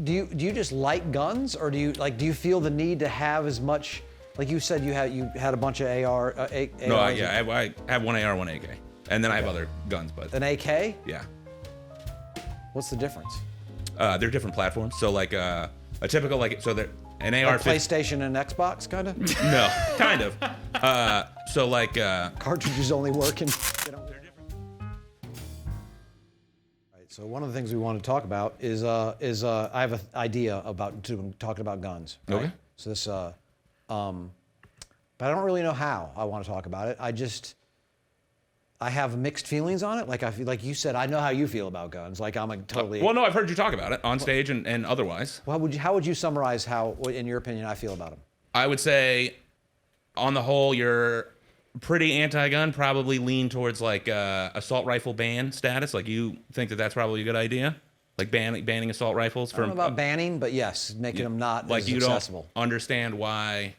do you just like guns, or do you feel the need to have as much? Like you said, you had a bunch of AR. No, yeah, I have one AR, one AK, and then I have other guns, but an AK. Yeah. What's the difference? They're different platforms. So like a typical they're an AR. Like PlayStation and Xbox, kind of. No, kind of. So like cartridges only work in. So one of the things we want to talk about is I have an idea about talking about guns. Right? Okay. So this, but I don't really know how I want to talk about it. I have mixed feelings on it. Like I feel like you said, I know how you feel about guns. Like I'm a totally. Well, no, I've heard you talk about it on stage and otherwise. Well, how would you summarize how, in your opinion, I feel about them? I would say, on the whole, you're pretty anti-gun, probably lean towards like assault rifle ban status. Like you think that that's probably a good idea, like banning assault rifles. I don't know about banning, but yes, making them not like as you accessible. Don't understand why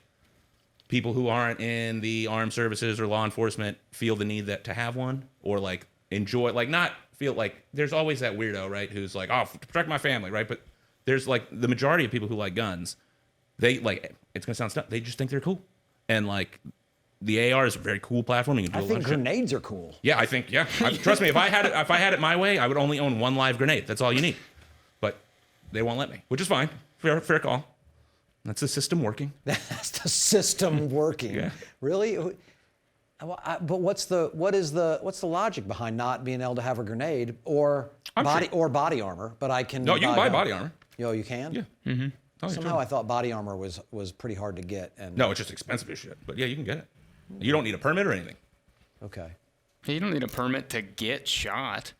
people who aren't in the armed services or law enforcement feel the need to have one, or like enjoy, like not feel like there's always that weirdo, right? Who's like, oh, to protect my family, right? But there's like the majority of people who like guns, they like, it's gonna sound stuff, they just think they're cool, and like. The AR is a very cool platform. You can do I think grenades are cool. Yeah, I think, yeah. Trust me, if I had it my way, I would only own one live grenade. That's all you need. But they won't let me, which is fine. Fair call. That's the system working. That's the system working. Yeah. Really? But what's the logic behind not being able to have a grenade or body armor? But I can. No, you can buy body armor. Yo, you can? Yeah. Mm-hmm. Oh, somehow I thought body armor was pretty hard to get. And no, it's just expensive as shit. But yeah, you can get it. You don't need a permit or anything. Okay. You don't need a permit to get shot.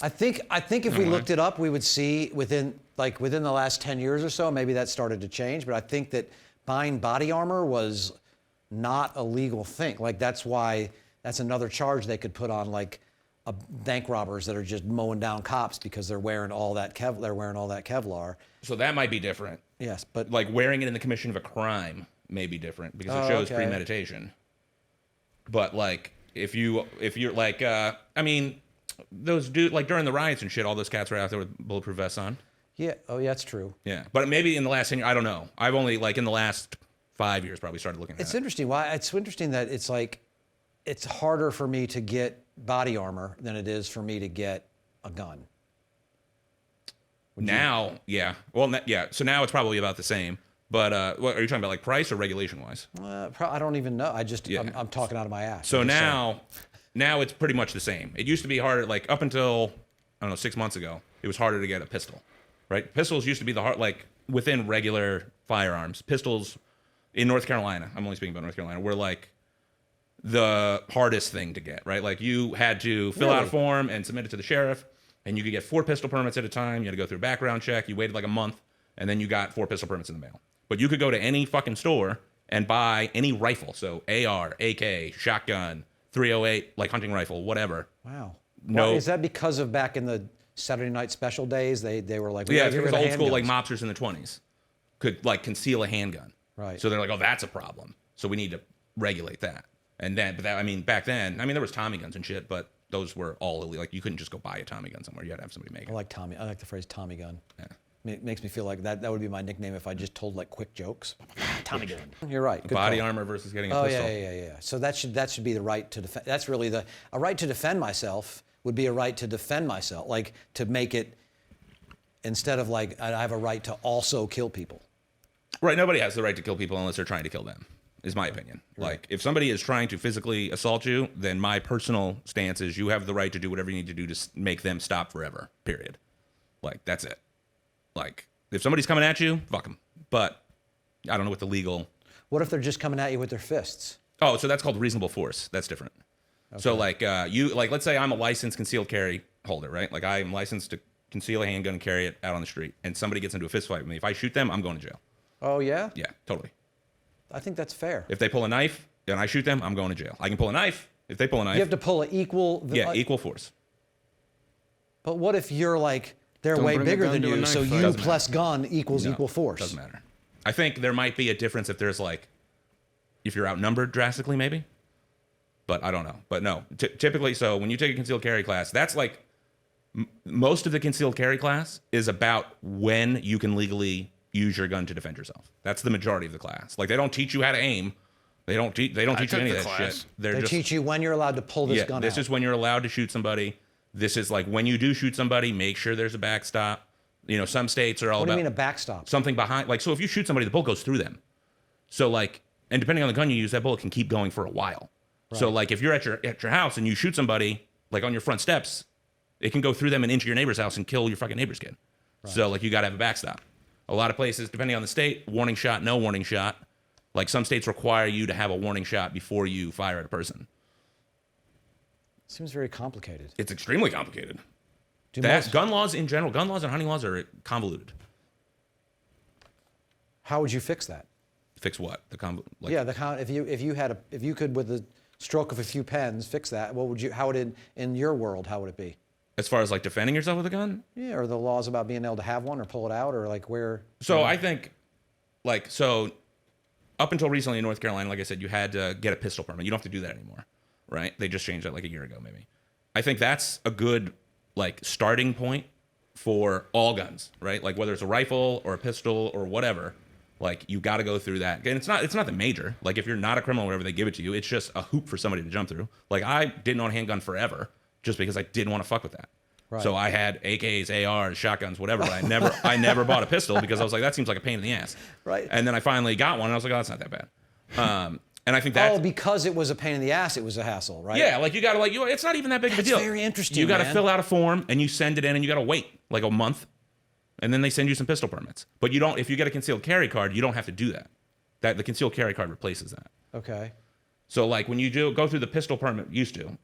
I think if we looked it up, we would see within the last 10 years or so, maybe that started to change. But I think that buying body armor was not a legal thing. Like that's another charge they could put on like bank robbers that are just mowing down cops because they're wearing all that Kevlar. So that might be different. Yes, but like wearing it in the commission of a crime may be different because it shows premeditation. But like if you're like I mean those dudes like during the riots and shit, all those cats were out there with bulletproof vests on. Yeah. Oh yeah, that's true. Yeah, but maybe in the last 10 years, I don't know. I've only like in the last 5 years probably started looking at it. It's interesting. It's interesting that it's like it's harder for me to get body armor than it is for me to get a gun. Now, yeah. Well, yeah. So now it's probably about the same. But what are you talking about, like price or regulation wise? I don't even know. I'm talking out of my ass. So now it's pretty much the same. It used to be harder, like up until I don't know 6 months ago, it was harder to get a pistol, right? Pistols used to be like within regular firearms. Pistols in North Carolina, I'm only speaking about North Carolina, were like the hardest thing to get, right? Like you had to fill out a form and submit it to the sheriff, and you could get 4 pistol permits at a time. You had to go through a background check. You waited like a month, and then you got 4 pistol permits in the mail. But you could go to any fucking store and buy any rifle. So AR, AK, shotgun, 308, like hunting rifle, whatever. Wow. No. Well, is that because of back in the Saturday night special days? They were like, yeah, it's because old school like mobsters in the 20s could like conceal a handgun. Right. So they're like, oh, that's a problem. So we need to regulate that. And then, I mean, back then, I mean, there was Tommy guns and shit, but those were all illegal. Like you couldn't just go buy a Tommy gun somewhere. You had to have somebody make it. I like the phrase Tommy gun. Yeah. It makes me feel like that would be my nickname if I just told like quick jokes. Tommy gun. You're right. Good body call. armor versus getting a pistol. Oh yeah. So that should be the right to defend. That's really a right to defend myself would be a right to defend myself, like to make it instead of like I have a right to also kill people. Right. Nobody has the right to kill people unless they're trying to kill them, is my opinion. Right. Like if somebody is trying to physically assault you, then my personal stance is you have the right to do whatever you need to do to make them stop forever. Period. Like that's it. Like, if somebody's coming at you, fuck them. But I don't know what the legal... What if they're just coming at you with their fists? Oh, so that's called reasonable force. That's different. Okay. So, like, let's say I'm a licensed concealed carry holder, right? Like, I'm licensed to conceal a handgun and carry it out on the street, and somebody gets into a fist fight with me. If I shoot them, I'm going to jail. Oh, yeah? Yeah, totally. I think that's fair. If they pull a knife and I shoot them, I'm going to jail. I can pull a knife. If they pull a knife... You have to pull an equal... equal force. But what if you're, like... They're way bigger than you, so you plus gun equals equal force. Doesn't matter. I think there might be a difference if there's like, if you're outnumbered drastically, maybe. But I don't know. But no, typically, so when you take a concealed carry class, that's like most of the concealed carry class is about when you can legally use your gun to defend yourself. That's the majority of the class. Like, they don't teach you how to aim. They don't teach you any of that shit. They teach you when you're allowed to pull this gun out. This is when you're allowed to shoot somebody. This is like when you do shoot somebody, make sure there's a backstop. You know, some states are all What do about you mean a backstop? something behind. Like, so if you shoot somebody, the bullet goes through them. So like, and depending on the gun you use, that bullet can keep going for a while. Right. So like, if you're at your house and you shoot somebody like on your front steps, it can go through them and into your neighbor's house and kill your fucking neighbor's kid. Right. So like, you got to have a backstop. A lot of places, depending on the state, warning shot, no warning shot. Like, some states require you to have a warning shot before you fire at a person. Seems very complicated. It's extremely complicated. Gun laws in general, gun laws and hunting laws are convoluted. How would you fix that? Fix what? If you could with the stroke of a few pens fix that, how would it in your world, how would it be? As far as like defending yourself with a gun? Yeah, or the laws about being able to have one or pull it out, or like where. So I think, like, so up until recently in North Carolina, like I said, you had to get a pistol permit. You don't have to do that anymore, right? They just changed that like a year ago, maybe. I think that's a good like starting point for all guns, right? Like, whether it's a rifle or a pistol or whatever, like, you got to go through that. And it's not the major. Like, if you're not a criminal or whatever, they give it to you. It's just a hoop for somebody to jump through. Like, I didn't own a handgun forever just because I didn't want to fuck with that. Right. So I had AKs, ARs, shotguns, whatever, but I never bought a pistol because I was like, that seems like a pain in the ass. Right. And then I finally got one and I was like, oh, that's not that bad. And I think that. Oh, because it was a pain in the ass, it was a hassle, right? Yeah, like, you got to it's not even that big of a deal. That's very interesting. You got to fill out a form and you send it in and you got to wait like a month, and then they send you some pistol permits. But you don't. If you get a concealed carry card, you don't have to do that. The concealed carry card replaces that. Okay. So like, when you go through the pistol permit,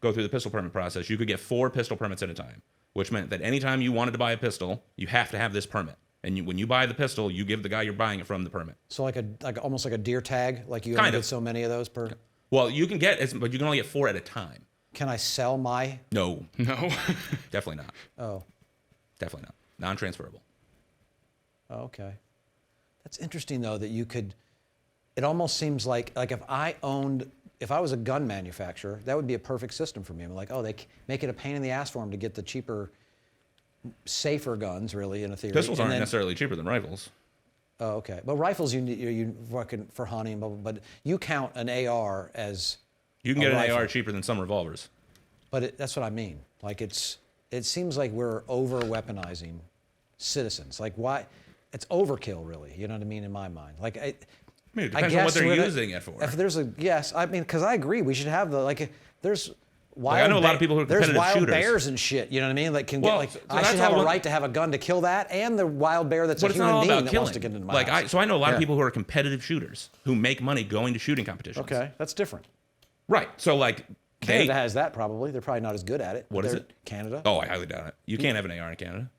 go through the pistol permit process, you could get 4 pistol permits at a time, which meant that anytime you wanted to buy a pistol, you have to have this permit. And when you buy the pistol, you give the guy you're buying it from the permit. So like almost like a deer tag, like you kind only of get so many of those per. Well, you can get, but you can only get 4 at a time. Can I sell my? No. No. Definitely not. Oh. Definitely not. Non-transferable. Oh, okay. That's interesting though that you could. It almost seems like if I was a gun manufacturer, that would be a perfect system for me. I'm like, oh, they make it a pain in the ass for them to get the cheaper, safer guns, really, in a theory. Pistols aren't necessarily cheaper than rifles. Oh, okay. But rifles, you fucking for hunting, but you count an AR as. You can get an AR cheaper than some revolvers. But that's what I mean. Like, it seems like we're over weaponizing citizens. Like, why? It's overkill, really. You know what I mean? In my mind, like, it depends on what they're using it for. If there's I mean, because I agree, we should have there's. I know a lot of people who are competitive there's wild shooters. Bears and shit, you know what I mean? Like, I should that's have a right to have a gun to kill that, and the wild bear that's a human being that wants to get into my house. So I know a lot of people who are competitive shooters who make money going to shooting competitions. Okay, that's different. Right. So like, Canada has that probably. They're probably not as good at it. What is it? Canada. Oh, I highly doubt it. You can't have an AR in Canada.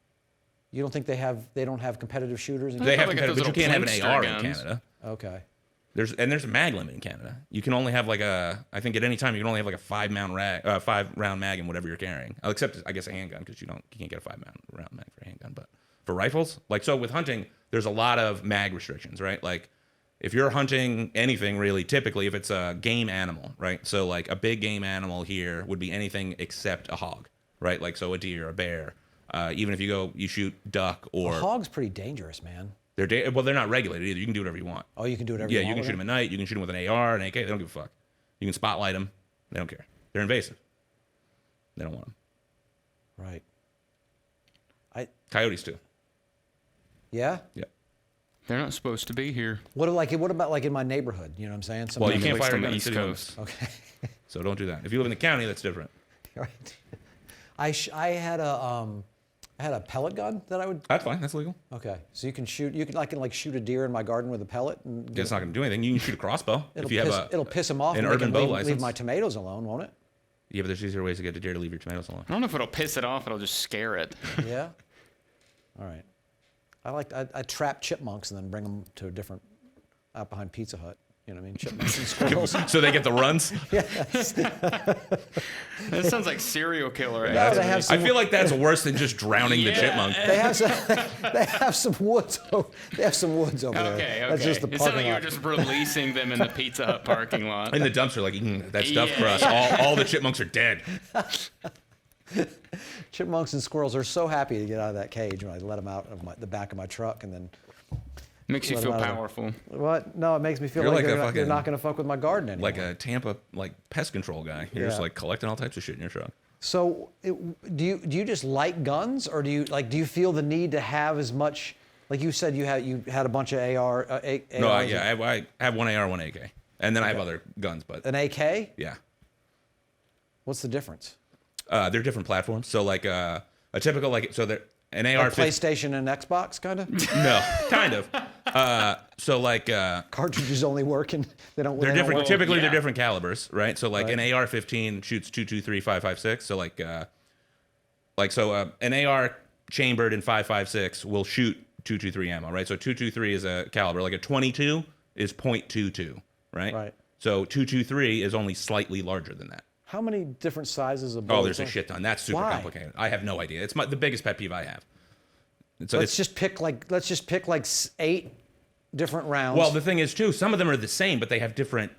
You don't think they don't have competitive shooters? They have competitive, but you can't have an AR in Canada. Okay. There's a mag limit in Canada. You can only have I think at any time you can only have like a 5-round mag in whatever you're carrying. Except I guess a handgun, because you can't get a 5-round mag for a handgun. But for rifles, so with hunting, there's a lot of mag restrictions, right? Like, if you're hunting anything really, typically if it's a game animal, right? So like a big game animal here would be anything except a hog, right? Like, so a deer, a bear. Even if you shoot duck or. A hog's pretty dangerous, man. They're not regulated either. You can do whatever you want. Oh, you can do whatever you want. Yeah, you can shoot them at night. You can shoot them with an AR, an AK. They don't give a fuck. You can spotlight them. They don't care. They're invasive. They don't want them. Right. Coyotes too. Yeah? Yeah. They're not supposed to be here. What about like in my neighborhood? You know what I'm saying? Well, you can't Sometimes fire on them the in East city Coast. limits. Okay. So don't do that. If you live in the county, that's different. Right. I had a pellet gun that I would. That's fine. That's legal. Okay, so you can shoot. I can shoot a deer in my garden with a pellet. And It's not going to do anything. You can shoot a crossbow. It'll piss them off. An and urban bow license. Leave my tomatoes alone, won't it? Yeah, but there's easier ways to get a deer to leave your tomatoes alone. I don't know if it'll piss it off. It'll just scare it. Yeah. All right. I trap chipmunks and then bring them to a different out behind Pizza Hut. You know what I mean? Chipmunks and squirrels. So they get the runs? Yes. That sounds like serial killer. No, they have I feel like that's worse than just drowning the chipmunk. They have some woods. They have some woods over there. Okay. That's just the It sounded like you were lot. just releasing them in the Pizza Hut parking lot. In the dumpster, like, that stuff for us. All the chipmunks are dead. Chipmunks and squirrels are so happy to get out of that cage when I let them out of the back of my truck and then. Makes you let feel 'em out of powerful. What? No, it makes me feel You're like, like a they're fucking- not going to fuck with my garden anymore. Like a Tampa pest control guy. You're just Yeah. like collecting all types of shit in your truck. So, do you just like guns, or do you feel the need to have as much? Like you said, you had a bunch of AR. No, ARs yeah, I have one AR, one AK, and then I have other guns, but an AK. yeah, What's the difference? they're different platforms. So like a typical they're an AR. Like PlayStation and Xbox, kind of. No, kind of. So like Cartridges only work and they don't. they're different. Typically, yeah. they're different calibers, right? So like Right. an AR-15 shoots 223, 5.56. So an AR chambered in 5.56 will shoot 223 ammo, right? So 223 is a caliber. Like a 22 is .22, right? Right. So 223 is only slightly larger tr that. How many different sizes of Oh, bullets? there's a shit ton. That's super Why? complicated. I have no idea. It's the biggest pet peeve I have. So Let's just pick like 8 different rounds. well, the thing is too, some of them are the same, but they have different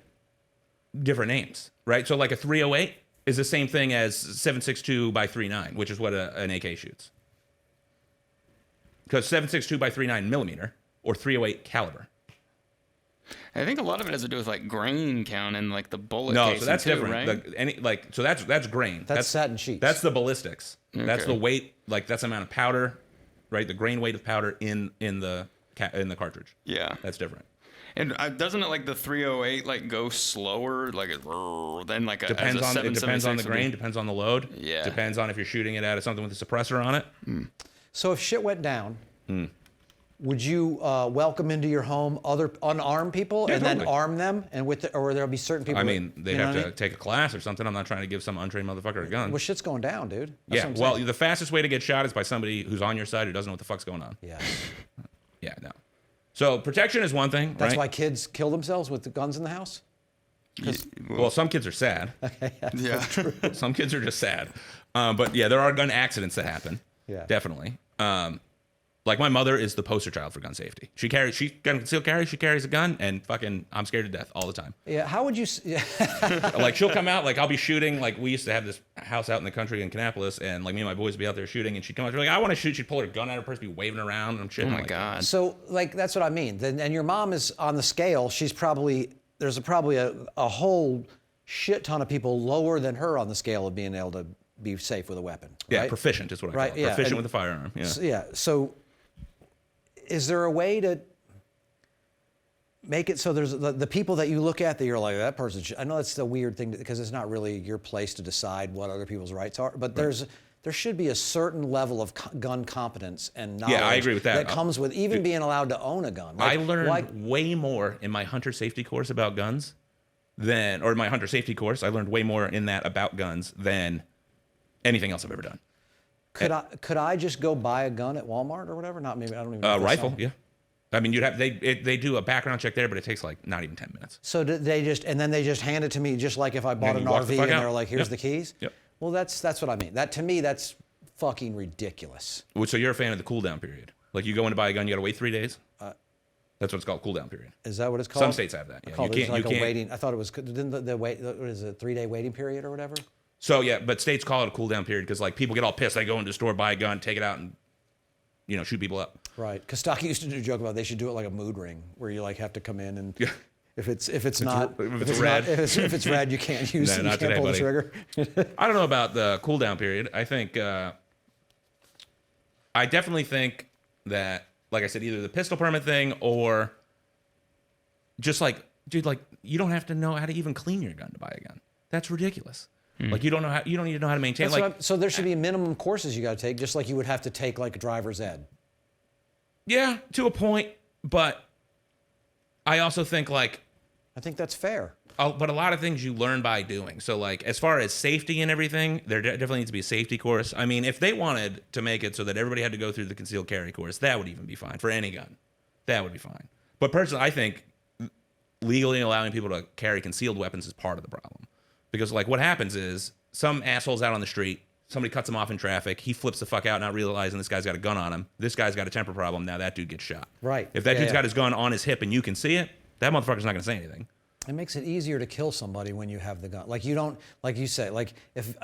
names, right? So like a 308 is the same thing as 7.62 by 3.9, which is what an AK shoots. Because 7.62 by 3.9 millimeter or 308 caliber. I think a lot of it has to do with like grain count and like the bullet. No, casing so that's too, different. right? So that's grain. That's satin sheets. That's the ballistics. That's Okay. the weight. Like that's the amount of powder, right? The grain weight of powder in the cartridge. Yeah. That's different. And doesn't it like the 308 like go slower like than like a Depends as a on it depends on the 776 would be? grain. Depends on the load. Yeah. Depends on if you're shooting it out of something with a suppressor on it. So if shit went down, Hmm. would you welcome into your home other unarmed people Yeah, and totally. then arm them, and or there'll be certain people? I mean, they you know have what to I mean? take a class or something. I'm not trying to give some untrained motherfucker a gun. Well, shit's going down, dude. That's Yeah. what I'm Well, saying. the fastest way to get shot is by somebody who's on your side who doesn't know what the fuck's going on. Yeah. Yeah. No. So protection is one thing. That's right? why kids kill themselves with the guns in the house. Well, some kids are sad. Yeah. Some kids are just sad. But yeah, there are gun accidents that happen. Yeah. Definitely. Like my mother is the poster child for gun safety. She gun concealed carry. She carries a gun, and fucking, I'm scared to death all the time. Yeah. How would you? Yeah. Like she'll come out, like I'll be shooting. Like we used to have this house out in the country in Kannapolis, and like me and my boys would be out there shooting, and she'd come out, she'd be like, I want to shoot. She'd pull her gun out, her purse, be waving around and shit. Oh I'm my like, god. So like that's what I mean. Then and your mom is on the scale. There's probably a whole shit ton of people lower than her on the scale of being able to be safe with a weapon. Yeah, right? proficient is what I Right, call it. yeah, Proficient and- with a firearm. Yeah. Yeah. So, is there a way to make it so there's the people that you look at that you're like that person? I know that's the weird thing because it's not really your place to decide what other people's rights are, but there should be a certain level of gun competence and knowledge. I agree with that. That comes with even being allowed to own a gun. I Like, learned way more in my hunter safety course about guns or my hunter safety course. I learned way more in that about guns than anything else I've ever done. Could I just go buy a gun at Walmart or whatever? Not maybe I don't even know. if they Rifle, sell- yeah. I mean, they do a background check there, but it takes like not even 10 minutes. So they just hand it to me just like if I bought And an you walk RV the fuck and out. they're like, here's Yep. the keys. Yep. Well, that's what I mean. That to me, that's fucking ridiculous. So you're a fan of the cool down period? Like you go in to buy a gun, you got to wait 3 days. That's what it's called, cool down period. Is that what it's called? Some states have that. I Yeah, called you it can't. like You a can't. waiting. I thought it was. Didn't the wait? What is it? 3-day waiting period or whatever? So yeah, but states call it a cool down period because like people get all pissed. They go into the store, buy a gun, take it out, and shoot people up. Right. Kostaki used to do a joke about they should do it like a mood ring, where you like have to come in and Yeah. if it's not if it's red. if it's red, you can't use No, it. You not can't today, pull buddy. the trigger. I don't know about the cool down period. I think I definitely think that, like I said, either the pistol permit thing or just like, dude, like you don't have to know how to even clean your gun to buy a gun. That's ridiculous. Like you don't need to know how to maintain. That's Like, so there should be minimum courses you got to take, just like you would have to take like a driver's ed. yeah, to a point, but I also think like, I think that's fair. but a lot of things you learn by doing. So like, as far as safety and everything, there definitely needs to be a safety course. I mean, if they wanted to make it so that everybody had to go through the concealed carry course, that would even be fine for any gun. That would be fine. But personally, I think legally allowing people to carry concealed weapons is part of the problem. Because like what happens is some asshole's out on the street, somebody cuts him off in traffic, he flips the fuck out not realizing this guy's got a gun on him. This guy's got a temper problem, now that dude gets shot. Right. If that Yeah, dude's yeah. got his gun on his hip and you can see it, that motherfucker's not gonna say anything. It makes it easier to kill somebody when you have the gun. Like you don't, like you say, like if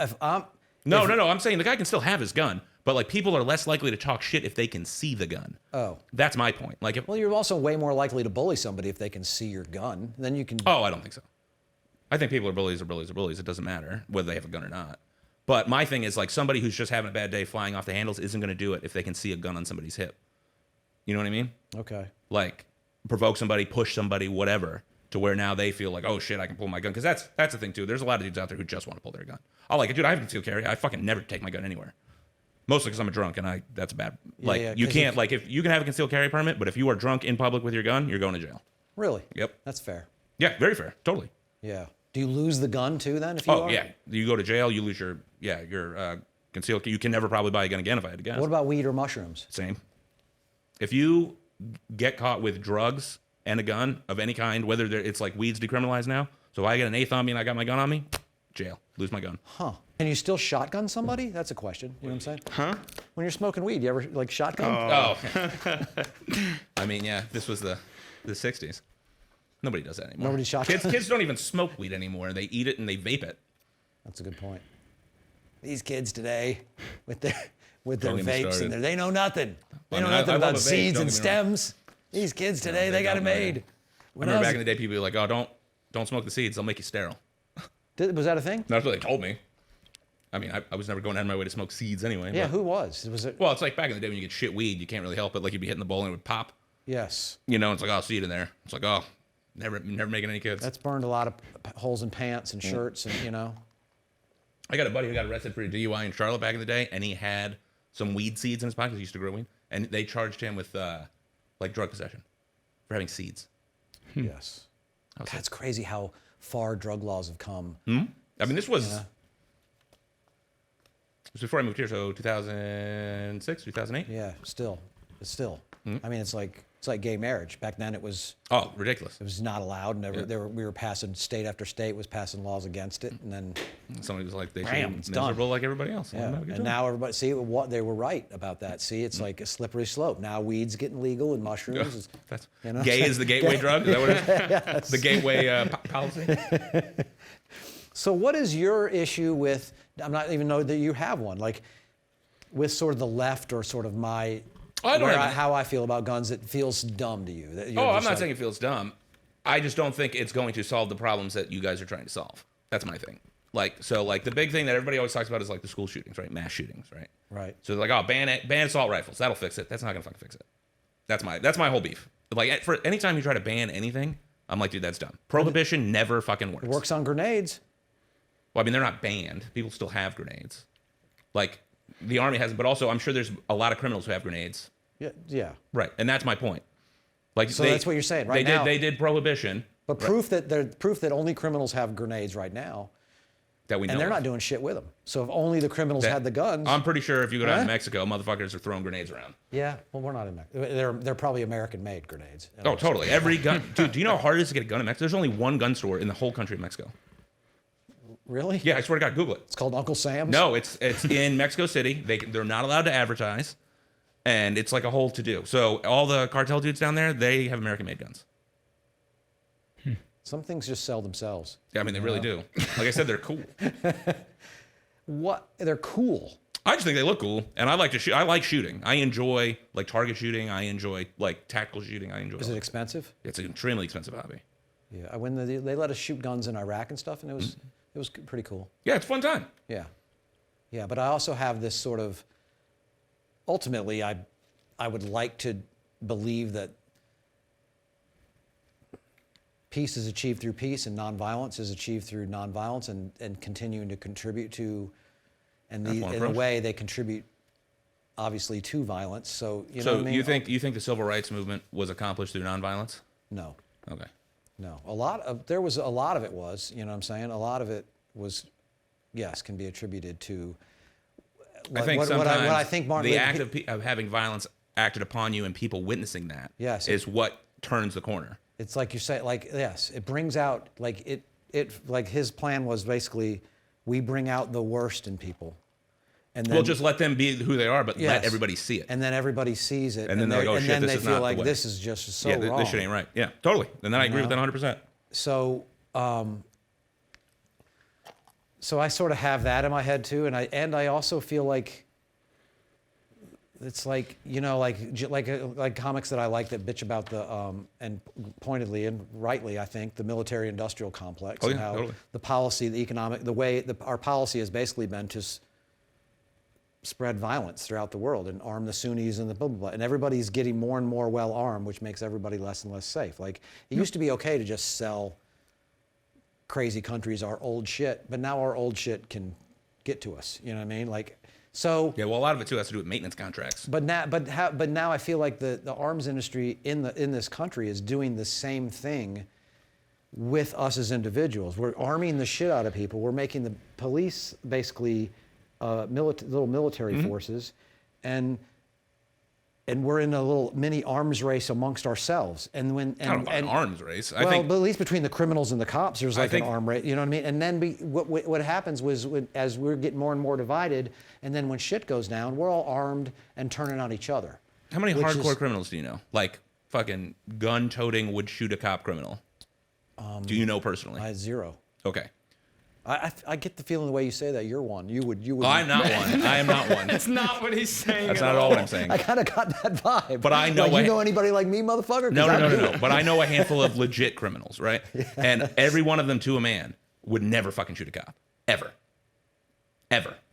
No. I'm saying the guy can still have his gun, but like people are less likely to talk shit if they can see the gun. Oh. That's my point. Like, if, Well, you're also way more likely to bully somebody if they can see your gun. Then you can. oh, I don't think so. I think people are bullies. It doesn't matter whether they have a gun or not. But my thing is like somebody who's just having a bad day flying off the handles isn't going to do it if they can see a gun on somebody's hip. You know what I mean? Okay. Like provoke somebody, push somebody, whatever, to where now they feel like, oh shit, I can pull my gun. Because that's the thing too. There's a lot of dudes out there who just want to pull their gun. I like it, dude. I have concealed carry. I fucking never take my gun anywhere. Mostly because I'm a drunk and that's bad. Like yeah, you can't like if you can have a concealed carry permit, but if you are drunk in public with your gun, you're going to jail. Really? Yep. That's fair. Yeah, very fair. Totally. Yeah. Do you lose the gun too then if you Oh are? yeah, you go to jail, you lose your concealed. You can never probably buy a gun again if I had to guess. What about weed or mushrooms? Same. If you get caught with drugs and a gun of any kind, whether it's like weed's decriminalized now, so if I get an eighth on me and I got my gun on me, jail, lose my gun. Huh. Can you still shotgun somebody? That's a question. You know what I'm saying? Huh? When you're smoking weed, you ever like shotgun? Oh. I mean, yeah, this was the 60s. Nobody does that anymore. Nobody shotguns? Kids don't even smoke weed anymore. They eat it and they vape it. That's a good point. These kids today with their Don't get me vapes started. and they know nothing. They I know mean, I nothing love about a vape, seeds don't and get me wrong. stems. These kids today, No, they got it don't know. made. I When remember I was- back in the day, people were like, oh, don't smoke the seeds. They'll make you sterile. was that a thing? That's what they told me. I mean, I was never going out of my way to smoke seeds anyway. Yeah, but- who was? Was it? Well, it's like back in the day when you get shit weed, you can't really help it. Like you'd be hitting the bowl and it would pop. Yes. You know, it's like, oh, seed in there. It's like, oh, never making any kids. That's burned a lot of holes in pants and shirts and, you know. I got a buddy who got arrested for a DUI in Charlotte back in the day, and he had some weed seeds in his pocket. He used to grow weed, and they charged him with like drug possession for having seeds. Yes. God, it's crazy how far drug laws have come. I mean, this was. It was before I moved here, so 2006, 2008. Yeah, still. It's still. I mean, it's like gay marriage. Back then it was Oh, ridiculous. not allowed. Never Yeah. we were passing state after state was passing laws against it, and then Somebody was like, they should Bam, be it's done. miserable like everybody else. yeah, Let them have a good and time. now everybody see what they were right about that. See, it's like a slippery slope. Now weed's getting legal and mushrooms. Is, That's, you know? gay is the gateway drug? Is that what it is? The gateway policy? So what is your issue with? I'm not even know that you have one. Like with sort of the left or sort of my. I don't have- how I feel about guns. It feels dumb to you. That you're Oh, I'm just not like- saying it feels dumb. I just don't think it's going to solve the problems that you guys are trying to solve. That's my thing. Like, so like the big thing that everybody always talks about is like the school shootings, right? Mass shootings, right? Right. So they're like, oh, ban assault rifles. That'll fix it. That's not gonna fucking fix it. That's my whole beef. Like, for anytime you try to ban anything, I'm like, dude, that's dumb. Prohibition never fucking works. It works on grenades. Well, I mean, they're not banned. People still have grenades. Like, the army has, but also I'm sure there's a lot of criminals who have grenades. Yeah. Yeah. Right, and that's my point. Like, So that's what you're saying, right they now. They did prohibition. But proof that only criminals have grenades right now, That we know and they're of. not doing shit with them. So if only the criminals had the guns. I'm pretty sure if you go down Huh? to Mexico, motherfuckers are throwing grenades around. Yeah. Well, we're not in Mexico. They're probably American-made grenades. Oh, totally. Every gun. Dude, do you know how hard it is to get a gun in Mexico? There's only one gun store in the whole country of Mexico. Really? Yeah, I swear to God, Google it. It's called Uncle Sam's. No, it's in Mexico City. They're not allowed to advertise, and it's like a whole to-do. So all the cartel dudes down there, they have American-made guns. Some things just sell themselves. Yeah, I mean, they really do. Like I said, they're cool. What? They're cool. I just think they look cool, and I like to shoot. I like shooting. I enjoy like target shooting. I enjoy like tactical shooting. I enjoy. Is it expensive? It's an extremely expensive hobby. Yeah. When they let us shoot guns in Iraq and stuff, and it was pretty cool. Yeah, it's a fun time. Yeah. Yeah, but I also have this sort of ultimately I would like to believe that peace is achieved through peace and nonviolence is achieved through nonviolence and continuing to contribute to and That's one in a approach. way they contribute obviously to violence. So you know So what I mean? you think the civil rights movement was accomplished through nonviolence? No. Okay. No. There was a lot of it was, you know what I'm saying? A lot of it was yes, can be attributed to I think what sometimes I think Martin the Luther act King- of having violence acted upon you and people witnessing that Yes. is what turns the corner. It's like you say, like, yes, it brings out, like, like his plan was basically, we bring out the worst in people. And then, We'll just let them be who they are, but let Yes. everybody see it. and then everybody sees it. And then they're like, oh, and shit, then this they is feel not the like way. this is just so Yeah, wrong. this shit ain't right. Yeah, totally. And then I agree with know? that 100%. So, So I sort of have that in my head too, and I also feel like it's like, you know, like comics that I like that bitch about the and pointedly and rightly, I think, the military-industrial complex, and how the policy, the economic, the way our policy has basically been to spread violence throughout the world and arm the Sunnis and the blah, blah, blah. And everybody's getting more and more well armed, which makes everybody less and less safe. Like, it used to be okay to just sell crazy countries our old shit, but now our old shit can get to us. You know what I mean? Like, so. Yeah, well, a lot of it too has to do with maintenance contracts. But now I feel like the arms industry in this country is doing the same thing with us as individuals. We're arming the shit out of people. We're making the police basically little military forces, and we're in a little mini arms race amongst ourselves. And when I don't know about an arms race. I well, think, but at least between the criminals and the cops, there's like an arm race. You know what I mean? And then what happens was as we're getting more and more divided, and then when shit goes down, we're all armed and turning on each other. how many hardcore criminals do you know? Like fucking gun-toting would shoot a cop criminal. Do you know personally? I had zero. Okay. I get the feeling the way you say that you're one. You would. Well, I'm not one. I am not one. That's not what he's saying. That's not at all what I'm saying. I kind of got that vibe. But I know. Like, you know anybody like me, motherfucker? No. But I know a handful of legit criminals, right? Yes. And every one of them, to a man, would never fucking shoot a cop, ever.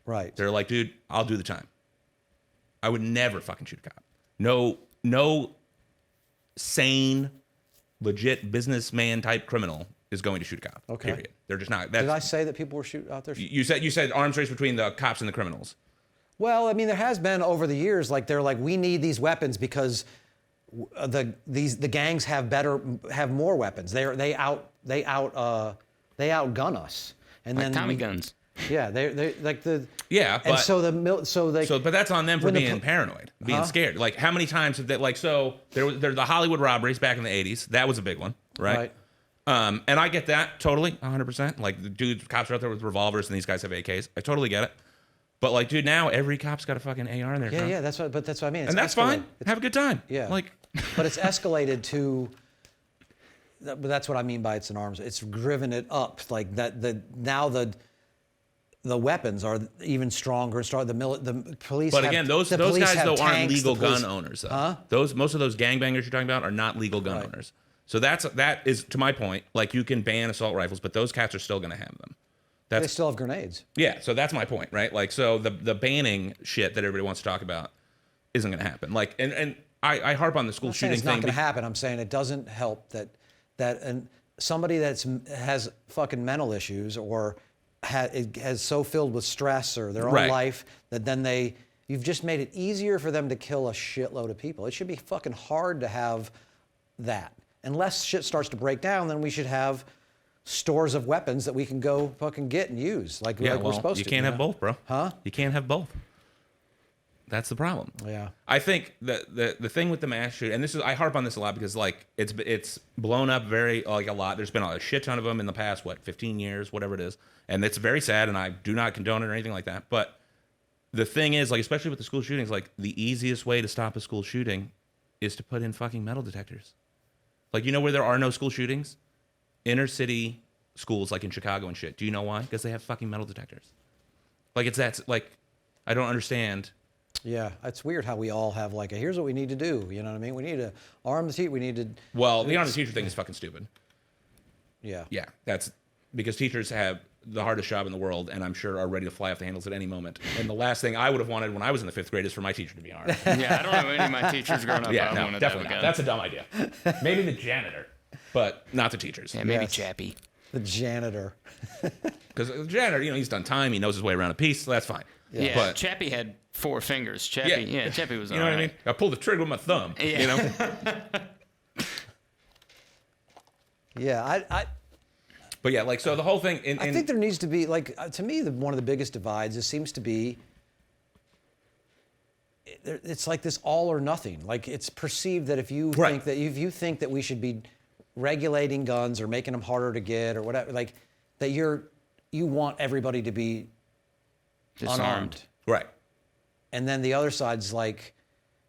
Right. They're like, dude, I'll do the time. I would never fucking shoot a cop. No sane, legit businessman type criminal is going to shoot a cop. Okay. Period. They're just not. Did I say that people were out there? You said arms race between the cops and the criminals. Well, I mean, there has been over the years, like they're like, we need these weapons because the gangs have more weapons. They outgun us. And like then Tommy guns. Yeah, they like the. Yeah, but but that's on them for being paranoid, being scared. Like, how many times have they, like, so there's the Hollywood robberies back in the 80s. That was a big one, right? And I get that totally, 100%. Like, the cops are out there with revolvers and these guys have AKs. I totally get it. But like, dude, now every cop's got a fucking AR in their car. Yeah, that's what I mean. It's and that's fine. Have a good time. Yeah. Like, but it's escalated to. But that's what I mean by it's an arms. It's driven it up like that. The weapons are even stronger. The police. But again, those guys though aren't legal gun owners. Though. Huh? Most of those gangbangers you're talking about are not legal gun owners. So that is to my point. Like, you can ban assault rifles, but those cats are still going to have them. They still have grenades. Yeah, so that's my point, right? Like, so the banning shit that everybody wants to talk about isn't going to happen. Like, and I harp on the school shooting it's thing. It's not going to happen. I'm saying it doesn't help that somebody has fucking mental issues or has so filled with stress or their own life that then you've just made it easier for them to kill a shitload of people. It should be fucking hard to have that. Unless shit starts to break down, then we should have stores of weapons that we can go fucking get and use like we're supposed to. You can't have both, bro. Huh? You can't have both. That's the problem. Yeah. I think the thing with the mass shooting, and I harp on this a lot because like it's blown up very like a lot. There's been a shit ton of them in the past 15 years, whatever it is, and it's very sad. And I do not condone it or anything like that. But the thing is, like, especially with the school shootings, like, the easiest way to stop a school shooting is to put in fucking metal detectors. Like, you know where there are no school shootings? Inner city schools, like in Chicago and shit. Do you know why? Because they have fucking metal detectors. Like, I don't understand. Yeah, it's weird how we all have like here's what we need to do. You know what I mean? We need to arm the teacher. We need to. Well, the arm the teacher thing is fucking stupid. Yeah. Yeah, that's because teachers have the hardest job in the world, and I'm sure are ready to fly off the handles at any moment. And the last thing I would have wanted when I was in the 5th grade is for my teacher to be armed. Yeah, I don't know any of my teachers growing up. Yeah, no, definitely not. That's a dumb idea. Maybe the janitor, but not the teachers. Yeah, maybe Chappie. The janitor. Because the janitor, he's done time. He knows his way around a piece, so that's fine. Yeah, but Chappie had 4 fingers. Chappie, Chappie was. You know what I mean? I pulled the trigger with my thumb. Yeah. You know. Yeah, But yeah, like, so the whole thing. I think there needs to be to me one of the biggest divides seems to be. It's like this all or nothing. Like, it's perceived that if you think that we should be regulating guns or making them harder to get or whatever, like that you want everybody to be unarmed. Right. And then the other side's like,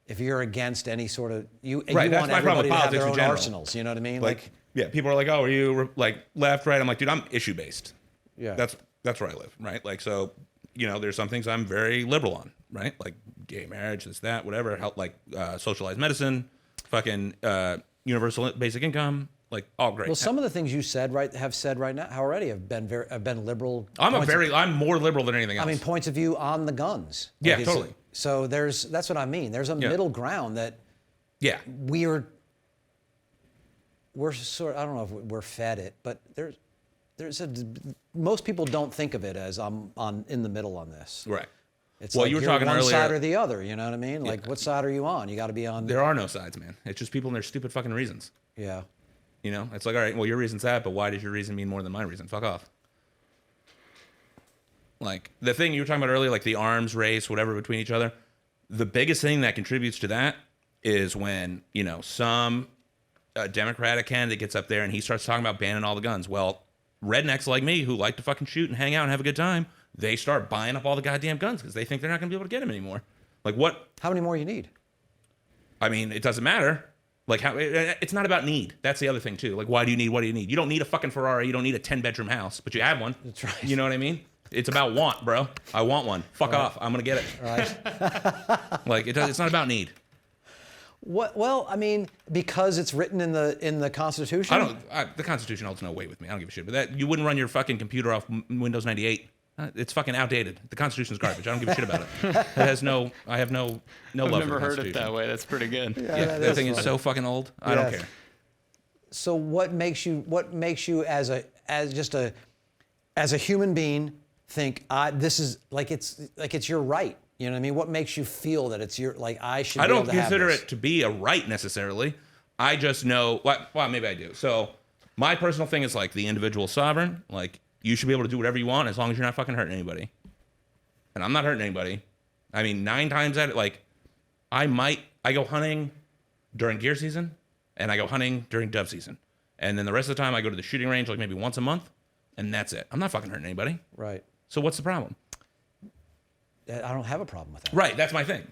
if you're against any sort of you Right, that's want my problem everybody with to have their politics in own general. arsenals. You know what I mean? Like, yeah, people are like, oh, are you like left, right? I'm like, dude, I'm issue based. Yeah. That's That's where I live, right? Like, so, there's some things I'm very liberal on, right? Like gay marriage, this, that, whatever. Help, like socialized medicine, fucking universal basic income, like all great. Well, some of the things you have said right now already have been liberal. I'm more liberal than anything else. I mean, points of view on the guns. Yeah, Like, totally. So that's what I mean. There's a middle ground that we're sort. I don't know if we're fed it, but most people don't think of it as I'm in the middle on this. Right. It's well, like you were you're talking one earlier. side or the other. You know what I mean? Like, what side are you on? You got to be on. There are no sides, man. It's just people and their stupid fucking reasons. Yeah. It's like, all right, well, your reason's that, but why does your reason mean more than my reason? Fuck off. Like, the thing you were talking about earlier, like the arms race, whatever, between each other, the biggest thing that contributes to that is when, some Democratic candidate gets up there and he starts talking about banning all the guns. Well, rednecks like me who like to fucking shoot and hang out and have a good time, they start buying up all the goddamn guns because they think they're not going to be able to get them anymore. Like, what? How many more you need? I mean, it doesn't matter. Like, it's not about need. That's the other thing, too. Like, why do you need? What do you need? You don't need a fucking Ferrari. You don't need a 10-bedroom house, but you have one. That's right. You know what I mean? It's about want, bro. I want one. Fuck off. I'm going to get it. Right. Like, it's not about need. What? Well, I mean, because it's written in the Constitution. The Constitution holds no weight with me. I don't give a shit. But that you wouldn't run your fucking computer off Windows 98. It's fucking outdated. The Constitution's garbage. I don't give a shit about it. I have no I've love for never the heard Constitution. it that way. That's pretty good. Yeah, that thing is so fucking old. I don't care. So what makes you as a human being think this is like it's your right? You know what I mean? What makes you feel that it's your I should? I be don't able to consider have this? it to be a right necessarily. I just know. Well, maybe I do. So my personal thing is like the individual sovereign. Like, you should be able to do whatever you want as long as you're not fucking hurting anybody. And I'm not hurting anybody. I mean, 9 times out of like, I go hunting during deer season and I go hunting during dove season. And then the rest of the time I go to the shooting range like maybe once a month and that's it. I'm not fucking hurting anybody. Right. So what's the problem? I don't have a problem with that. Right. That's my thing.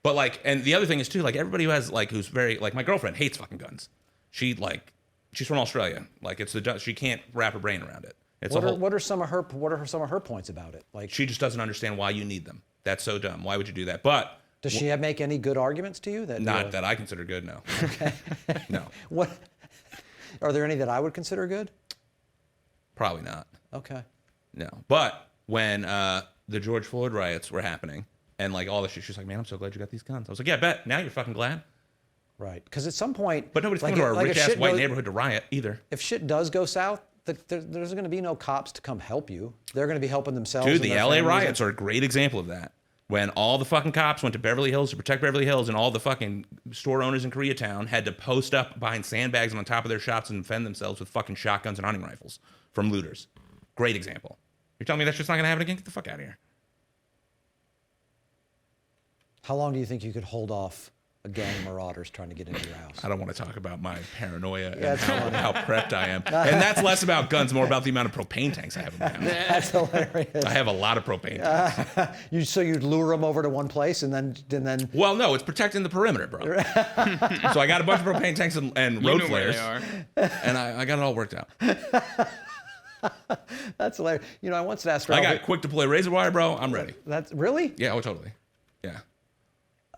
But like, and the other thing is too, like everybody who has like, who's very, like my girlfriend hates fucking guns. She's from Australia. Like she can't wrap her brain around it. What are some of her points about it? Like, she just doesn't understand why you need them. That's so dumb. Why would you do that? But does she make any good arguments to you? That I consider good. No. Okay. No. What are there any that I would consider good? Probably not. Okay. No. But when the George Floyd riots were happening and like all this shit, she's like, "Man, I'm so glad you got these guns." I was like, "Yeah, bet. Now you're fucking glad." Right. Because at some point, but nobody's coming to our rich ass white neighborhood to riot either. If shit does go south, there's going to be no cops to come help you. They're going to be helping themselves. Dude, the LA riots are a great example of that. When all the fucking cops went to Beverly Hills to protect Beverly Hills and all the fucking store owners in Koreatown had to post up behind sandbags and on top of their shops and defend themselves with fucking shotguns and hunting rifles from looters. Great example. You're telling me that's just not going to happen again? Get the fuck out of here. How long do you think you could hold off a gang of marauders trying to get into your house? I don't want to talk about my paranoia and how prepped I am. And that's less about guns, more about the amount of propane tanks I have in my house. That's hilarious. I have a lot of propane tanks. So you'd lure them over to one place and then. Well, no, it's protecting the perimeter, bro. So I got a bunch of propane tanks and road flares. And I got it all worked out. That's hilarious. I once asked. I got quick deploy razor wire, bro. I'm ready. That's really? Yeah, totally. Yeah.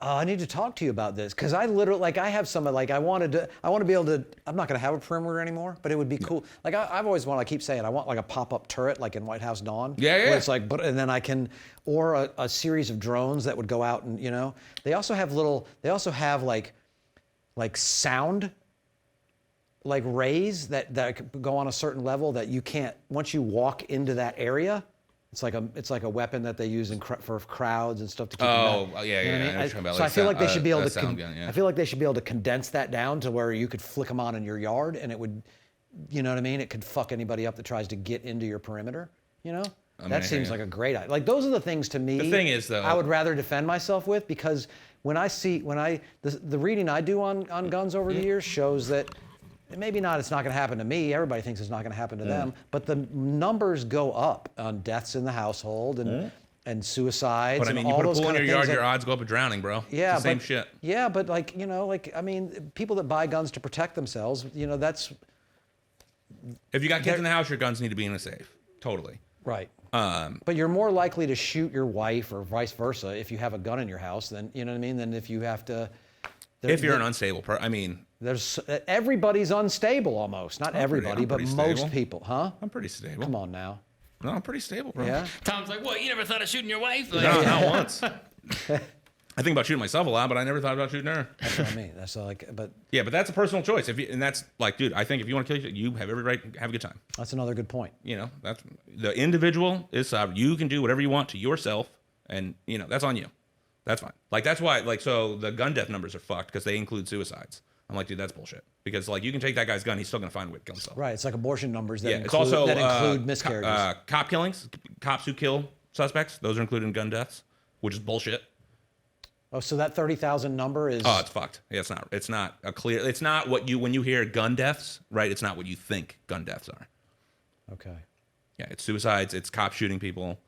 I need to talk to you about this because I literally I have some I want to be able to. I'm not going to have a perimeter anymore, but it would be cool. Like I've always wanted. I keep saying I want like a pop-up turret like in White House Dawn. Yeah. Where it's like, and then I can, or a series of drones that would go out and They also have like sound. Like rays that go on a certain level that you can't once you walk into that area. It's like a weapon that they use for crowds and stuff to keep. Oh, them yeah. So I feel like they should be able to. I feel like they should be able to condense that down to where you could flick them on in your yard, and it would, you know what I mean? It could fuck anybody up that tries to get into your perimeter. That seems like a great idea. Like those are the things to me. The thing is, though, I would rather defend myself with because the reading I do on guns over the years shows that. Maybe not. It's not going to happen to me. Everybody thinks it's not going to happen to them. But the numbers go up on deaths in the household and suicides. But I mean, you put a pool in your yard, your odds go up of drowning, bro. Yeah, it's the same shit. Yeah, but people that buy guns to protect themselves, that's. If you got kids in the house, your guns need to be in a safe. Totally. Right. But you're more likely to shoot your wife or vice versa if you have a gun in your house than, you know what I mean, than if you have to. If you're an unstable person, I mean. Everybody's unstable almost. Not everybody, but most stable. people, huh? I'm pretty stable. Come on now. No, I'm pretty stable, bro. Yeah. Tom's like, what? You never thought of shooting your wife? Like, No, not once. I think about shooting myself a lot, but I never thought about shooting her. That's what I mean. That's like, but Yeah, but that's a personal choice. And that's like, dude, I think if you want to kill you have every right to have a good time. that's another good point. You know, that's the individual is sovereign. You can do whatever you want to yourself, and you know that's on you. That's fine. Like that's why, like, so the gun death numbers are fucked because they include suicides. I'm like, dude, that's bullshit. Because like you can take that guy's gun, he's still gonna find a way to kill himself. Right. It's like abortion numbers that, Yeah, include, it's also that include miscarriages. Cop killings, cops who kill suspects. Those are included in gun deaths, which is bullshit. Oh, so that 30,000 number is. Oh, it's fucked. Yeah, it's not. It's not a clear. It's not what you when you hear gun deaths, right? It's not what you think gun deaths are. Okay. Yeah, it's suicides. It's cops shooting people.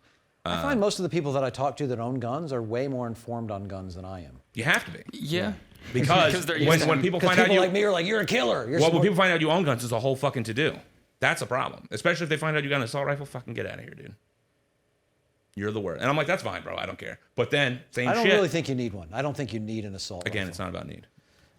I find most of the people that I talk to that own guns are way more informed on guns than I am. You have to be. yeah. Because they're used to when it. people Because find out people you like me are like, you're a killer. You're well, when smart. people find out you own guns, it's a whole fucking to do. That's a problem. Especially if they find out you got an assault rifle. Fucking get out of here, dude. You're the worst. And I'm like, that's fine, bro. I don't care. But then same I don't shit. really think you need one. I don't think you need an assault Again, rifle. it's not about need.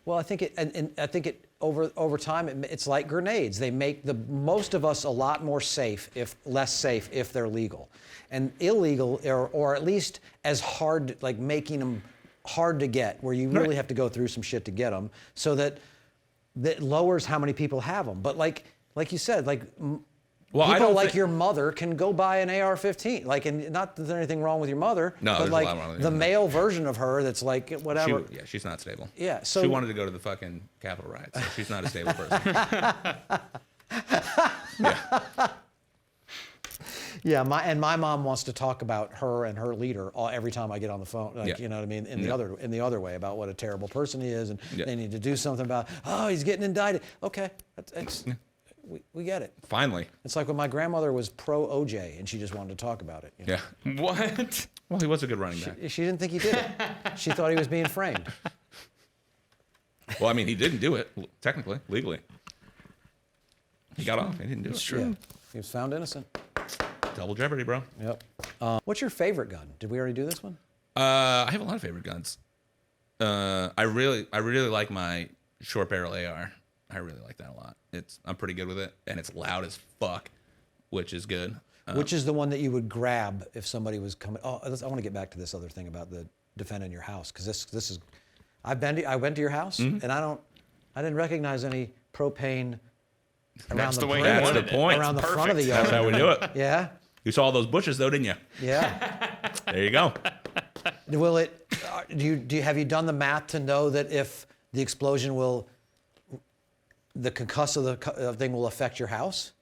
Well, I think it, and I think it over time, it's like grenades. They make most of us a lot more safe, if less safe, if they're legal, and illegal, or at least as hard, like making them hard to get, where you really have to go through some shit to get them, so that lowers how many people have them. But like you said, like. Well, I People don't like thi- your mother can go buy an AR-15. Like, and not that there's anything wrong with your mother, No, but there's a like lot wrong with the your mother. male version of her that's like whatever. She's not stable. Yeah, so- she wanted to go to the fucking Capitol riot, so she's not a stable person. Yeah, my mom wants to talk about her and her leader every time I get on the phone. Like, Yeah. you know what I mean? In Yeah. the other way about what a terrible person he is, and Yeah. they need to do something about. Oh, he's getting indicted. Okay, we get it. Finally. It's like when my grandmother was pro OJ and she just wanted to talk about it. You know? Yeah. What? Well, he was a good running back. She didn't think he did it. She thought he was being framed. Well, I mean, he didn't do it technically, legally. He got off. He didn't do it. Yeah. He was found innocent. Double jeopardy, bro. Yep. What's your favorite gun? Did we already do this one? I have a lot of favorite guns. I really like my short barrel AR. I really like that a lot. I'm pretty good with it, and it's loud as fuck, which is good. Which is the one that you would grab if somebody was coming? Oh, I want to get back to this other thing about the defending your house, because this is. I went to your house, and I didn't recognize any propane around That's the the way you perimeter, wanted it. point. around the Perfect. front of the That's how yard. we do it. Yeah, You saw all those bushes, though, didn't you? yeah. There you go. Will it? Have you done the math to know that if the explosion the concussive thing will affect your house?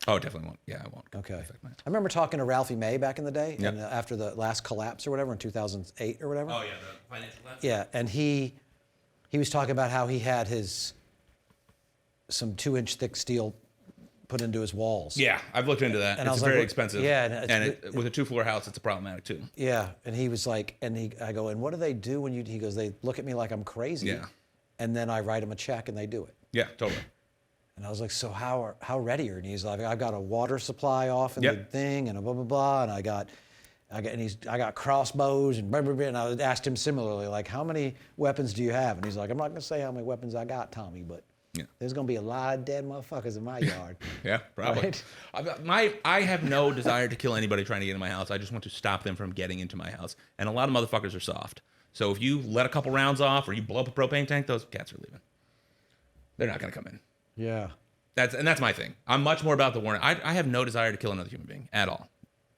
Oh, it definitely won't. Yeah, I won't. Okay. Affect mine. I remember talking to Ralphie May back in the day, Yep. and after the last collapse or whatever in 2008 or whatever. Oh yeah, the financial collapse. Yeah, and he was talking about how he had some 2-inch thick steel put into his walls. Yeah, I've looked into that. And I It's was like, very what- expensive. yeah, and with a 2-floor house, it's problematic too. Yeah, and he was like, I go, and what do they do when you? He goes, they look at me like I'm crazy. Yeah. And then I write them a check and they do it. Yeah, totally. And I was like, so how ready are you? And he's like, I've got a water supply off in the Yep. thing, and a blah blah blah, and I got crossbows and blah blah blah. And I asked him similarly, like, how many weapons do you have? And he's like, I'm not gonna say how many weapons I got, Tommy, but Yeah. there's gonna be a lot of dead motherfuckers in my yard. Yeah, probably. Right? I have no desire to kill anybody trying to get in my house. I just want to stop them from getting into my house. And a lot of motherfuckers are soft. So if you let a couple rounds off or you blow up a propane tank, those cats are leaving. They're not going to come in. Yeah. That's my thing. I'm much more about the warning. I have no desire to kill another human being at all.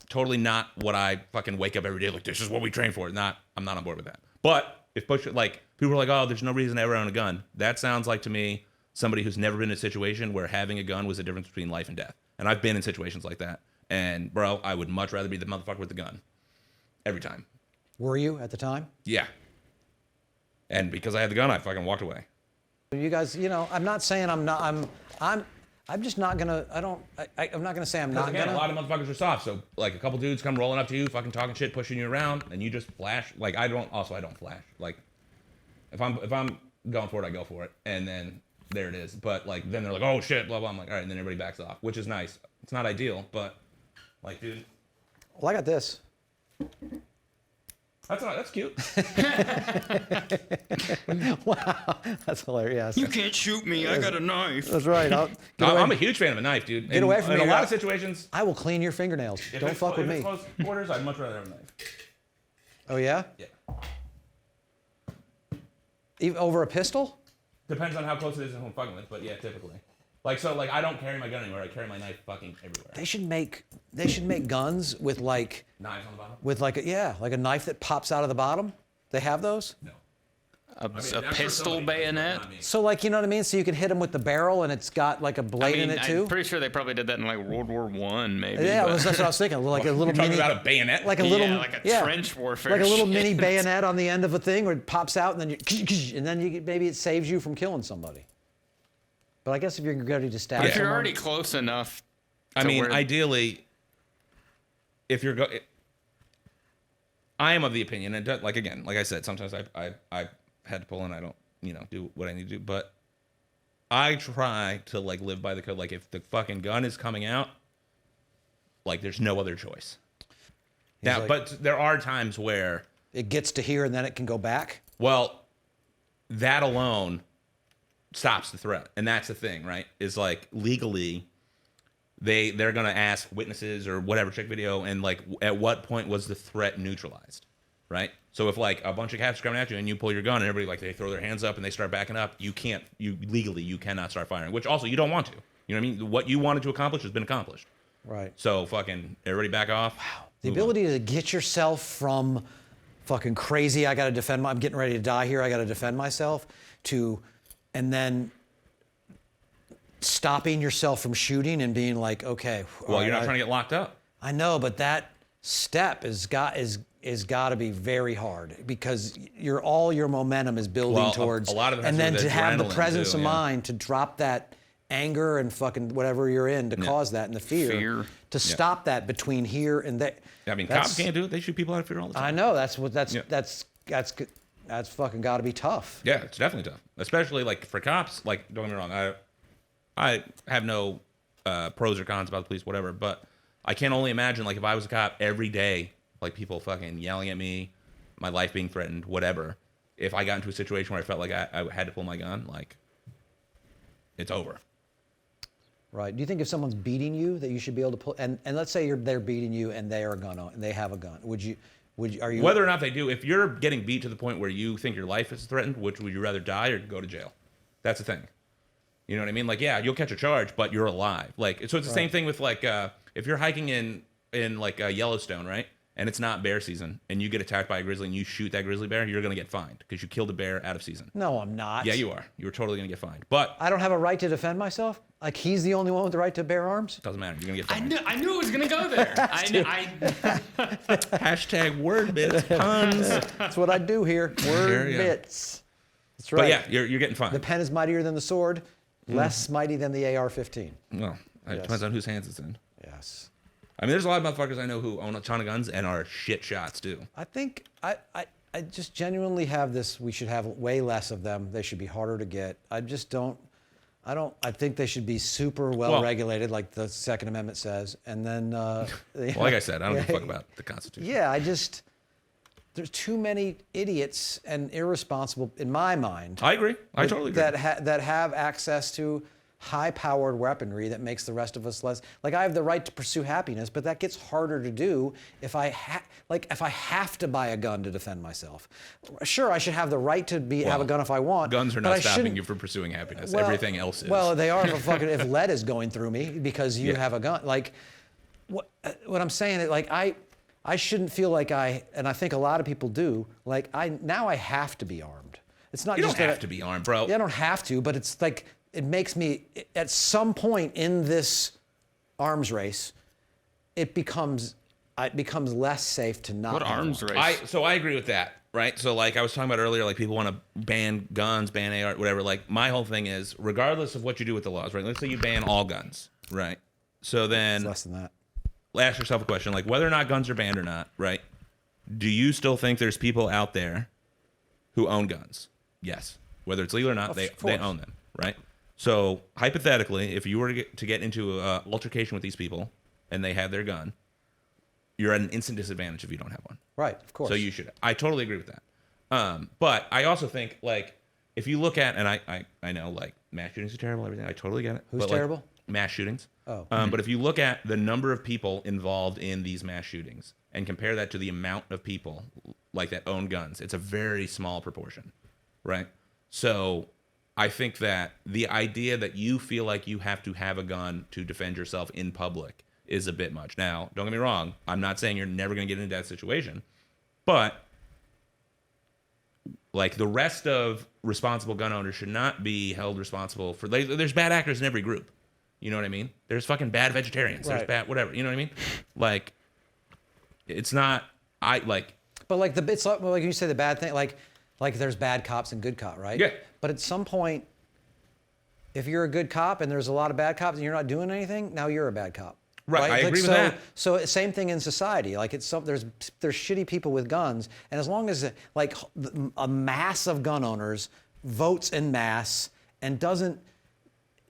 Totally not what I fucking wake up every day like, this is what we train for. I'm not on board with that. But if like people are like, oh, there's no reason to ever own a gun. That sounds like to me somebody who's never been in a situation where having a gun was the difference between life and death. And I've been in situations like that. And bro, I would much rather be the motherfucker with the gun every time. Were you at the time? Yeah. And because I had the gun, I fucking walked away. You guys, I'm not saying I'm just not gonna. I'm not gonna say I'm not Again, gonna. a lot of motherfuckers are soft. So like a couple dudes come rolling up to you, fucking talking shit, pushing you around, and you just flash. Like I don't flash. Like if I'm going for it, I go for it, and then there it is. But like then they're like, oh shit, blah blah. I'm like, all right, and then everybody backs off, which is nice. It's not ideal, but like, dude, Well, I got this. That's cute. Wow, that's hilarious. You can't shoot me. I got a knife. That's right. I'm a huge fan of a knife, dude. Get away from in me. a lot of situations. I will clean your fingernails. Don't fuck with me. If it's close quarters, I'd much rather have a knife. Oh yeah? Yeah. Even over a pistol? Depends on how close it is and who I'm fucking with, but yeah, typically. Like I don't carry my gun anywhere. I carry my knife fucking everywhere. They should make guns with like Knives on the bottom? with like a knife that pops out of the bottom. They have those? No. A that's for pistol somebody, bayonet. not me. So like, you know what I mean? So you can hit them with the barrel and it's got like a blade in it too? I'm pretty sure they probably did that in like World War One, maybe. Yeah, but- that's what I was thinking. Like a little You're talking mini, about a bayonet? like a little, yeah, like a trench warfare. like a little shit. mini bayonet on the end of a thing, where it pops out, and then maybe it saves you from killing somebody. But I guess if you're ready to stab But if you're someone, already close enough, I to mean, where- ideally, if you're I am of the opinion, and like again, like I said, sometimes I had to pull and I don't, do what I need to do, but I try to like live by the code. Like if the fucking gun is coming out, like there's no other choice. Now, like- but there are times where, it gets to here and then it can go back. well, that alone stops the threat, and that's the thing, right? Is like legally, they're gonna ask witnesses or whatever, check video, and like at what point was the threat neutralized, right? So if like a bunch of cats are coming at you and you pull your gun and everybody like they throw their hands up and they start backing up, you cannot start firing, which also you don't want to. You know what I mean? What you wanted to accomplish has been accomplished. Right. So fucking everybody back off. Wow. The ability to get yourself from fucking crazy, I got to defend I'm getting ready to die here, I got to defend myself, and then stopping yourself from shooting and being like, okay. Well, you're not trying to get locked up. I know, but that step is got to be very hard, because all your momentum is building Well, towards, a lot of it has and to do then with to have the adrenaline, presence too, of yeah. mind to drop that anger and fucking whatever you're in to cause that, and the fear. To stop that between here and there. I mean, cops can't do it. They shoot people out of fear all the time. I know that's fucking got to be tough. Yeah, it's definitely tough, especially like for cops. Like, don't get me wrong, I have no pros or cons about the police, whatever. But I can only imagine, like, if I was a cop every day, like people fucking yelling at me, my life being threatened, whatever. If I got into a situation where I felt like I had to pull my gun, like, it's over. Right. Do you think if someone's beating you that you should be able to pull? And let's say they're beating you and they have a gun. Are you? Whether or not they do, if you're getting beat to the point where you think your life is threatened, which would you rather die or go to jail? That's the thing. You know what I mean? Like, yeah, you'll catch a charge, but you're alive. Like, so it's the same thing with like if you're hiking in like Yellowstone, right? And it's not bear season, and you get attacked by a grizzly and you shoot that grizzly bear, you're gonna get fined because you killed a bear out of season. No, I'm not. Yeah, you are. You were totally gonna get fined. But I don't have a right to defend myself. Like, he's the only one with the right to bear arms. doesn't matter. You're gonna get I fined. knew it was gonna go there. Hashtag word bits, puns. That's what I do here. Word yeah. bits. That's right. But yeah, you're getting fined. The pen is mightier than the sword, less mighty than the AR-15. Well, it depends on whose hands it's in. Yes. I mean, there's a lot of motherfuckers I know who own a ton of guns and are shit shots too. I think I just genuinely have this. We should have way less of them. They should be harder to get. I just don't. I think they should be super well regulated, like the Second Amendment says. And then, Well, like I said, I don't give a fuck about the Constitution. Yeah, there's too many idiots and irresponsible, in my mind. I agree. I totally agree. That have access to high-powered weaponry that makes the rest of us less. Like, I have the right to pursue happiness, but that gets harder to do if I have to buy a gun to defend myself. Sure, I should have the right to have a gun if I want. Guns are but not I stopping shouldn't- you from pursuing happiness. Well, Everything else is. Well, they are if lead is going through me because you have a gun. Like, what I'm saying is, like, I shouldn't feel like and I think a lot of people do, like, now I have to be armed. It's not you just don't have to be armed, bro. Yeah, I don't have to, but it's like, it makes me, at some point in this arms race, it becomes less safe to not. What have arms one. race? So I agree with that, right? So like I was talking about earlier, like people want to ban guns, ban AR, whatever. Like my whole thing is, regardless of what you do with the laws, right? Let's say you ban all guns, right? So then It's less than that. ask yourself a question, like whether or not guns are banned or not, right? Do you still think there's people out there who own guns? Yes. Whether it's legal or not, they own them, right? So hypothetically, if you were to get into an altercation with these people and they had their gun, you're at an instant disadvantage if you don't have one. Right, of course. So you should. I totally agree with that. But I also think, like, if you look at, and I know, like, mass shootings are terrible, everything. I totally get it. Who's but, like, terrible? mass shootings. Oh. But if you look at the number of people involved in these mass shootings and compare that to the amount of people, like, that own guns, it's a very small proportion, right? So I think that the idea that you feel like you have to have a gun to defend yourself in public is a bit much. Now, don't get me wrong. I'm not saying you're never going to get into that situation, but like the rest of responsible gun owners should not be held responsible for. There's bad actors in every group. You know what I mean? There's fucking bad vegetarians. There's Right. bad whatever. You know what I mean? Like, it's not. But like it's like you say the bad thing, like there's bad cops and good cop, right? Yeah. But at some point, if you're a good cop and there's a lot of bad cops and you're not doing anything, now you're a bad cop. Right, I Like, agree with so, that. So same thing in society. Like there's shitty people with guns, and as long as like a mass of gun owners votes en masse and doesn't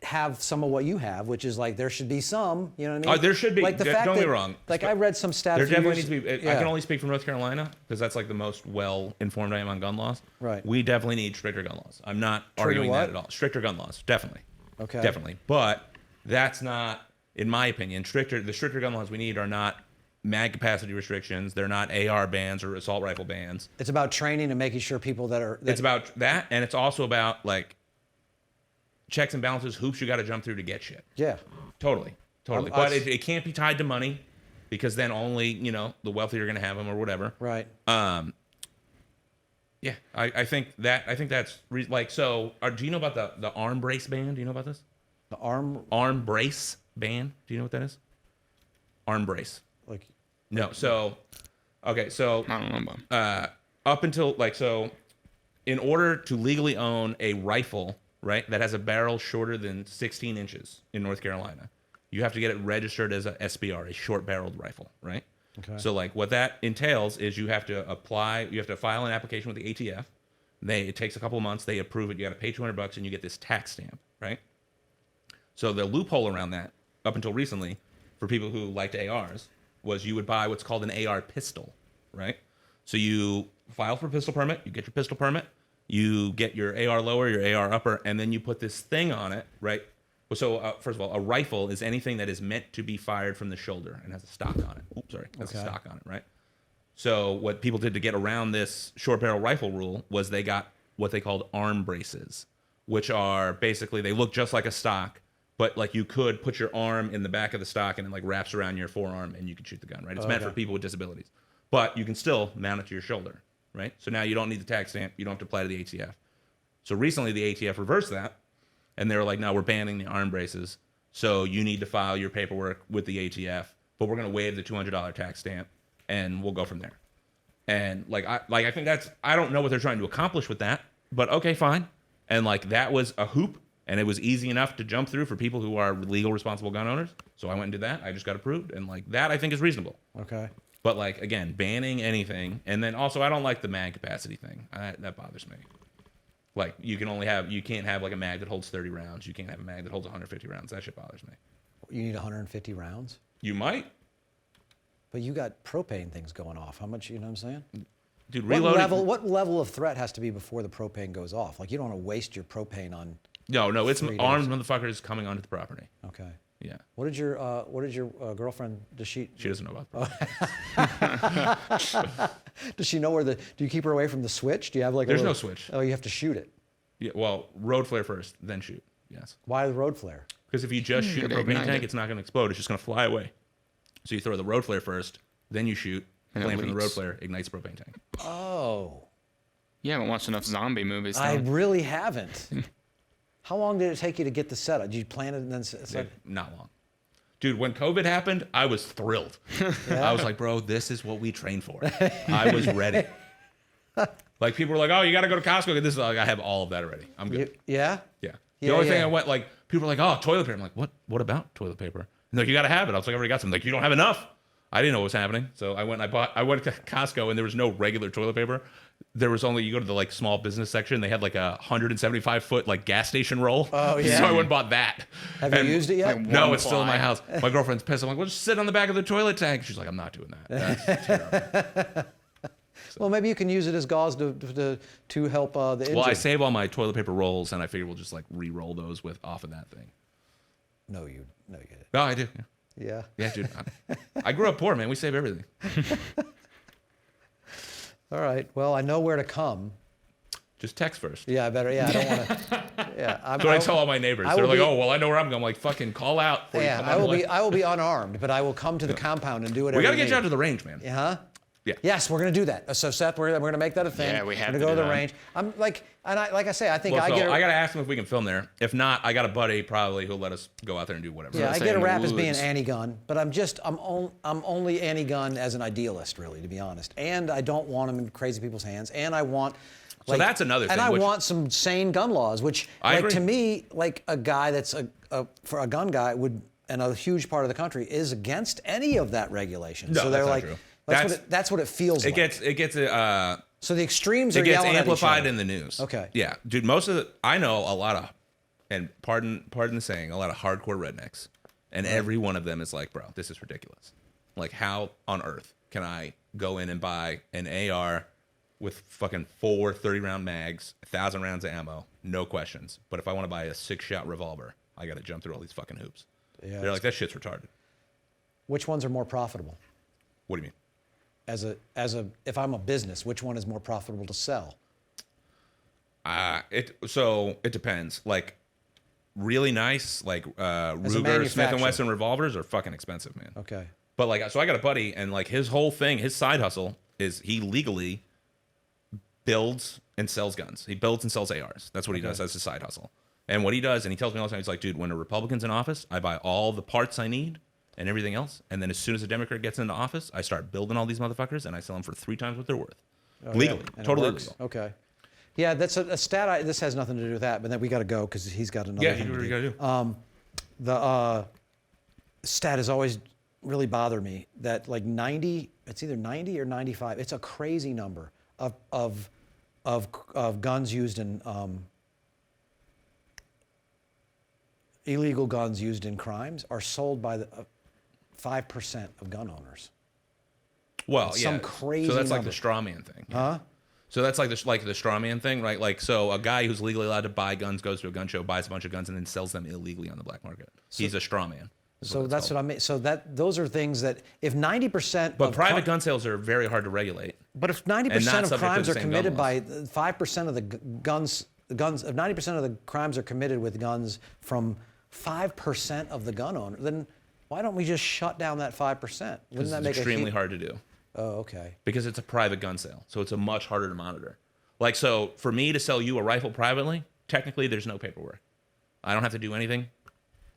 have some of what you have, which is like there should be some, you know what I mean? There should be. Like the Don't fact get me that, wrong. Like I read some stat. There a few definitely years- needs to be. yeah. I can only speak from North Carolina because that's like the most well-informed I am on gun laws. Right. We definitely need stricter gun laws. I'm not arguing what? that at all. Stricter gun laws, definitely. Okay. Definitely. But that's not, in my opinion, the stricter gun laws we need are not mag capacity restrictions. They're not AR bans or assault rifle bans. It's about training and making sure people that It's about that, and it's also about like checks and balances, hoops you got to jump through to get shit. yeah. Totally. I- But it can't be tied to money, because then only the wealthier are going to have them or whatever. Right. Yeah, I think that's like so. Do you know about the arm brace ban? Do you know about this? The Arm brace ban. Do you know what that is? Arm brace. like No. So, okay. So I don't know about. up until like so, in order to legally own a rifle, right, that has a barrel shorter than 16 inches in North Carolina, you have to get it registered as a SBR, a short-barreled rifle, right? Okay. So like what that entails is you have to file an application with the ATF. It takes a couple of months. They approve it. You got to pay $200 and you get this tax stamp, right? So the loophole around that, up until recently, for people who liked ARs, was you would buy what's called an AR pistol, right? So you file for a pistol permit, you get your pistol permit, you get your AR lower, your AR upper, and then you put this thing on it, right? So first of all, a rifle is anything that is meant to be fired from the shoulder and has a stock on it. Oops, sorry, has a Okay. stock on it, right? So what people did to get around this short barrel rifle rule was they got what they called arm braces, which are basically, they look just like a stock, but like you could put your arm in the back of the stock and it like wraps around your forearm and you can shoot the gun, right? It's meant for people with disabilities, but you can still mount it to your shoulder, right? So now you don't need the tax stamp. You don't have to apply to the ATF. So recently the ATF reversed that, and they were like, no, we're banning the arm braces. So you need to file your paperwork with the ATF, but we're going to waive the $200 tax stamp and we'll go from there. And I think I don't know what they're trying to accomplish with that, but okay, fine. And like that was a hoop, and it was easy enough to jump through for people who are legal, responsible gun owners. So I went and did that. I just got approved, and like that I think is reasonable. okay. But like again, banning anything, and then also I don't like the mag capacity thing. That bothers me. Like you can't have like a mag that holds 30 rounds. You can't have a mag that holds 150 rounds. That shit bothers me. You need 150 rounds, You might, but you got propane things going off. How much? You know what I'm saying? dude. Reloading. What level of threat has to be before the propane goes off? Like you don't want to waste your propane on. No, it's 3 armed days. motherfuckers coming onto the property. Okay. Yeah, What did your girlfriend? Does she she doesn't know about that. does she know where the? Do you keep her away from the switch? Do you have like? There's a no little, switch. Oh, you have to shoot it. Yeah, well, road flare first, then shoot. Yes, Why the road flare? because if you just shoot a Gotta propane ignite tank, it. it's not going to explode. It's just going to fly away. So you throw the road flare first, then you shoot. And it Flame from the road leaks. flare ignites the propane tank. Oh, You haven't watched enough zombie movies. I Tom. really haven't. How long did it take you to get the setup? Did you plan it and then? It's like, Not long. Dude, when COVID happened, I was thrilled. I was like, bro, this is what we trained for. I was ready. Like, people were like, oh, you got to go to Costco. Get this. Like, I have all of that already. I'm good. yeah. Yeah. The Yeah, only thing yeah. I went, like, people were like, oh, toilet paper. I'm like, what about toilet paper? And they're like, you got to have it. I was like, I already got some. Like, you don't have enough. I didn't know what was happening, so I went to Costco, and there was no regular toilet paper. There was only, you go to the like small business section, they had like a 175-foot like gas station roll. Oh, yeah. So I went and bought that. Have you used it yet? Like, No, one it's still in my ply. house. My girlfriend's pissed. I'm like, well, just sit on the back of the toilet tank. She's like, I'm not doing that. That's terrible. Well, maybe you can use it as gauze to help the engine. Well, I save all my toilet paper rolls, and I figure we'll just like re-roll those off of that thing. No, you didn't. No, I do. Yeah. Yeah, dude. I grew up poor, man. We save everything. All right. Well, I know where to come. Just text first. Yeah, I better. Yeah, I don't want to. Yeah, That's what I tell all my neighbors. I They're will like, be- oh, well, I know where I'm going. I'm like, fucking call out. Before you Yeah, come I on will the be. way. I will be unarmed, but I will come to the compound and do it. We got to every get you out day. to the range, man. Huh? Yeah. Yes, we're gonna do that. So Seth, we're gonna make that a thing. Yeah, we have We're to gonna go do to the that. range. I'm like, and like I say, I think Well, I so get. I got to ask them if we can film there. If not, I got a buddy probably who'll let us go out there and do whatever. Yeah, I say get a in the rap as being woods. anti-gun, but I'm only anti-gun as an idealist, really, to be honest. And I don't want them in crazy people's hands. And I want. So that's another thing, And I which- want some sane gun laws, which, I like agree. to me, like a guy that's for a gun guy would, and a huge part of the country is against any of that regulation. No, so they're that's not like, true. that's what it feels like. It gets So the extremes it are gets yelling at each amplified other. in the news. Okay. Yeah, dude. I know a lot of, and pardon the saying, a lot of hardcore rednecks, and every one of them is like, bro, this is ridiculous. Like, how on earth can I go in and buy an AR with fucking 4 30-round mags, 1,000 rounds of ammo, no questions. But if I want to buy a 6-shot revolver, I got to jump through all these fucking hoops. Yeah, They're like, that shit's retarded. Which ones are more profitable? What do you mean? If I'm a business, which one is more profitable to sell? It depends. Like, really nice, like Ruger, Smith manufacturer. and Wesson revolvers are fucking expensive, man. Okay. But like, so I got a buddy, and like his whole thing, his side hustle is he legally builds and sells guns. He builds and sells ARs. That's what he does. That's his side hustle. And what he does, and he tells me all the time, he's like, dude, when a Republican's in office, I buy all the parts I need and everything else. And then as soon as a Democrat gets into office, I start building all these motherfuckers, and I sell them for 3 times what they're worth. Oh, Legally. yeah. And it Totally works? legal. Okay. Yeah, that's a stat. This has nothing to do with that, but then we got to go because he's got another Yeah, thing you to got do. to do. The stat has always really bothered me that like 90, it's either 90 or 95. It's a crazy number of guns used in illegal guns used in crimes are sold by the 5% of gun owners. Well, It's yeah. some crazy So that's like number. the straw man thing. Huh? So that's like the straw man thing, right? Like, so a guy who's legally allowed to buy guns goes to a gun show, buys a bunch of guns, and then sells them illegally on the black market. He's a straw man. So that's what I mean. So those are things that if 90% But of private gun sales are very hard to regulate. But if And 90% not of subject to crimes the are same committed gun by 5% of the guns, if 90% of the crimes are committed with guns from 5% of the gun owner, then why don't we just shut down that 5%? Wouldn't It's that make extremely hard to do Oh, okay. because it's a private gun sale. So it's a much harder to monitor. Like, so for me to sell you a rifle privately, technically there's no paperwork. I don't have to do anything.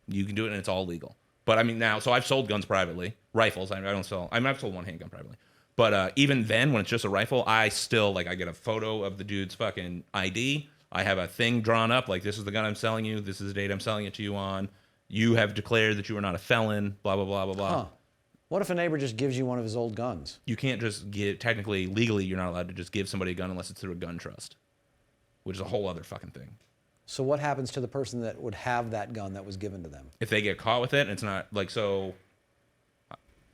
You can do it and it's all legal. But I mean now, so I've sold guns privately, rifles. I don't sell. I mean, I've sold one handgun privately. But even then, when it's just a rifle, I still like I get a photo of the dude's fucking ID. I have a thing drawn up like this is the gun I'm selling you. This is the date I'm selling it to you on. You have declared that you are not a felon. Blah blah blah blah blah. Huh. What if a neighbor just gives you one of his old guns? You can't just give. Technically, legally, you're not allowed to just give somebody a gun unless it's through a gun trust, which is a whole other fucking thing. So what happens to the person that would have that gun that was given to them? If they get caught with it, and it's not like so.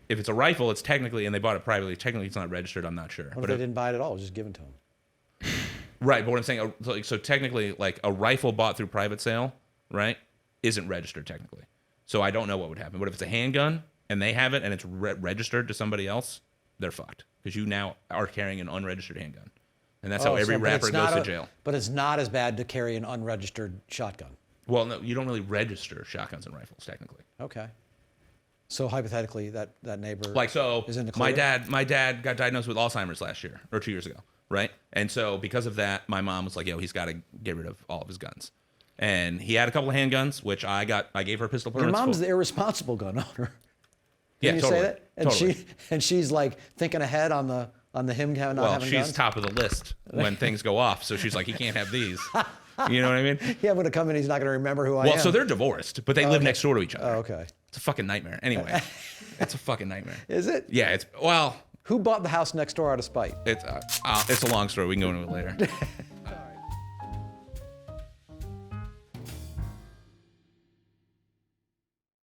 If it's a rifle, it's technically, and they bought it privately. Technically, it's not registered. I'm not sure. What if they didn't buy it at all? It was just given to them. Right, but what I'm saying, so technically, like a rifle bought through private sale, right, isn't registered technically. So I don't know what would happen. But if it's a handgun and they have it and it's registered to somebody else, they're fucked because you now are carrying an unregistered handgun, and that's how every but rapper it's goes not to jail. But it's not as bad to carry an unregistered shotgun. Well, no, you don't really register shotguns and rifles technically. Okay. So hypothetically, that neighbor Like so, is in the my clear? dad got diagnosed with Alzheimer's last year or 2 years ago, right? And so because of that, my mom was like, "Yo, he's got to get rid of all of his guns." And he had a couple of handguns, which I gave her pistol Your permits. mom's for. the irresponsible gun owner. Yeah, Didn't you totally. say that? And Totally. she's like thinking ahead on him not Well, having she's guns. top of the list when things go off, so she's like, he can't have these. You know what I mean? Yeah, I'm gonna come in. He's not gonna remember who I am. Well, so they're divorced, but they live next door to each other. Oh, okay. It's a fucking nightmare. Anyway, it's a fucking nightmare. Is it? Yeah, it's well. Who bought the house next door out of spite? It's a long story. We can go into it later.